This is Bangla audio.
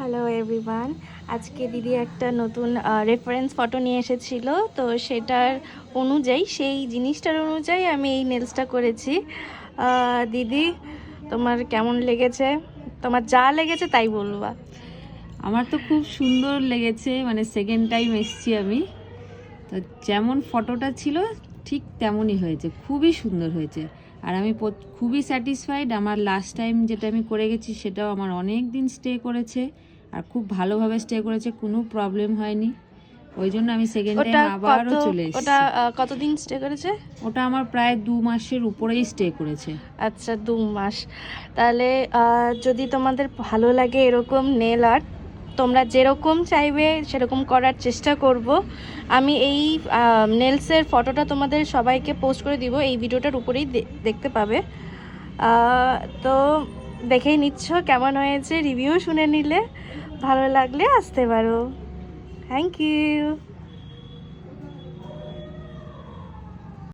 Hello everyone. আজকে দিদি একটা নতুন রেফারেন্স ফটো নিয়ে এসেছিল, তো সেটার অনুযায়ী সেই জিনিসটার অনুযায়ী আমি এই নেলসটা করেছি। দিদি, তোমার কেমন লেগেছে? তোমার যা লেগেছে তাই বলবা। আমার তো খুব সুন্দর লেগেছে, মানে সেকেন্ড টাইম এসেছি আমি, তো যেমন ফটোটা ছিল ঠিক তেমনই হয়েছে, খুবই সুন্দর হয়েছে। আর আমি খুবই স্যাটিসফাইড। আমার লাস্ট টাইম যেটা আমি করে গেছি সেটাও আমার অনেক দিন স্টে করেছে আর খুব ভালোভাবে স্টে করেছে, কোনো প্রবলেম হয়নি। ওই জন্য আমি সেকেন্ড টাইম আবারও চলে ওটা এসেছি। কতদিন স্টে করেছে? ওটা আমার প্রায় 2 মাসের উপরেই স্টে করেছে। আচ্ছা, 2 মাস। তাহলে যদি তোমাদের ভালো লাগে এরকম নেল আর্ট, তোমরা যেরকম চাইবে সেরকম করার চেষ্টা করব। আমি এই নেলসের ফটোটা তোমাদের সবাইকে পোস্ট করে দিব, এই ভিডিওটার উপরেই দেখতে পাবে। তো দেখেই নিচ্ছ কেমন হয়েছে, রিভিউ শুনে নিলে ভালো লাগলে আসতে পারো। Thank you.